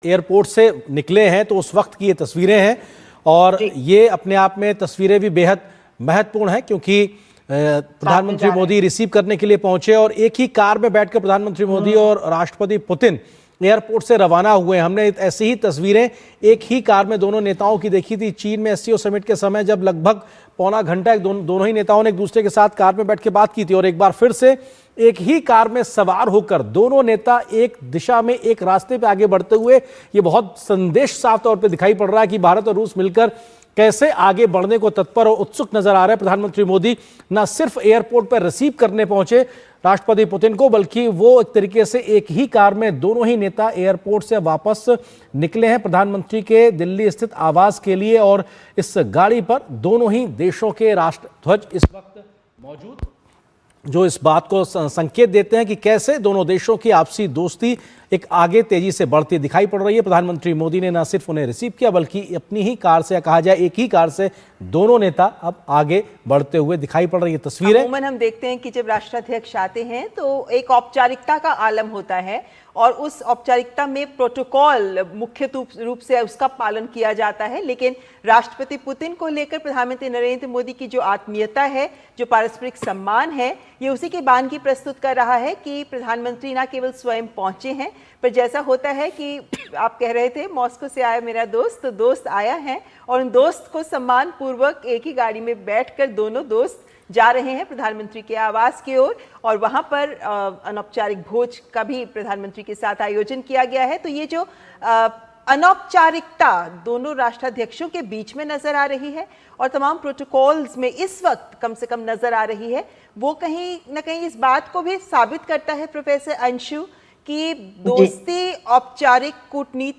Airport से निकले हैं तो उस वक्त की ये तस्वीरें हैं और ये अपने आप में तस्वीरें भी बेहद महत्वपूर्ण हैं क्योंकि प्रधानमंत्री मोदी रिसीव करने के लिए पहुंचे और एक ही कार में बैठकर प्रधानमंत्री मोदी और राष्ट्रपति पुतिन एयरपोर्ट से रवाना हुए। हमने ऐसी ही तस्वीरें एक ही कार में दोनों नेताओं की देखी थी चीन में एससीओ समिट के समय, जब लगभग पौना घंटा दोनों ही नेताओं ने एक दूसरे के साथ कार में बैठ के बात की थी और एक बार फिर से एक ही कार में सवार होकर दोनों नेता एक दिशा में एक रास्ते पे आगे बढ़ते हुए, ये बहुत संदेश साफ तौर पे दिखाई पड़ रहा है कि भारत और रूस मिलकर कैसे आगे बढ़ने को तत्पर और उत्सुक नजर आ रहे हैं। प्रधानमंत्री मोदी न सिर्फ एयरपोर्ट पर रिसीव करने पहुंचे राष्ट्रपति पुतिन को, बल्कि वो एक तरीके से एक ही कार में दोनों ही नेता एयरपोर्ट से वापस निकले हैं प्रधानमंत्री के दिल्ली स्थित आवास के लिए और इस गाड़ी पर दोनों ही देशों के राष्ट्रध्वज इस वक्त मौजूद, जो इस बात को संकेत देते हैं कि कैसे दोनों देशों की आपसी दोस्ती एक आगे तेजी से बढ़ती दिखाई पड़ रही है। प्रधानमंत्री मोदी ने न सिर्फ उन्हें रिसीव किया बल्कि अपनी ही कार से, या कहा जाए एक ही कार से, दोनों नेता अब आगे बढ़ते हुए दिखाई पड़ रही है तस्वीरें। अमूमन हम देखते हैं कि जब राष्ट्राध्यक्ष आते हैं तो एक औपचारिकता का आलम होता है और उस औपचारिकता में प्रोटोकॉल मुख्य रूप से उसका पालन किया जाता है, लेकिन राष्ट्रपति पुतिन को लेकर प्रधानमंत्री नरेंद्र मोदी की जो आत्मीयता है, जो पारस्परिक सम्मान है, ये उसी की बानगी प्रस्तुत कर रहा है कि प्रधानमंत्री न केवल स्वयं पहुंचे हैं, पर जैसा होता है कि आप कह रहे थे मॉस्को से आया मेरा दोस्त, तो दोस्त आया है और उन दोस्त को सम्मान पूर्वक एक ही गाड़ी में बैठकर दोनों दोस्त जा रहे हैं प्रधानमंत्री के आवास की ओर और वहां पर अनौपचारिक भोज का भी प्रधानमंत्री के साथ आयोजन किया गया है। तो ये जो अनौपचारिकता दोनों राष्ट्राध्यक्षों के बीच में नजर आ रही है और तमाम प्रोटोकॉल्स में इस वक्त कम से कम नजर आ रही है, वो कहीं ना कहीं इस बात को भी साबित करता है प्रोफेसर अंशु कि दोस्ती औपचारिक कूटनीति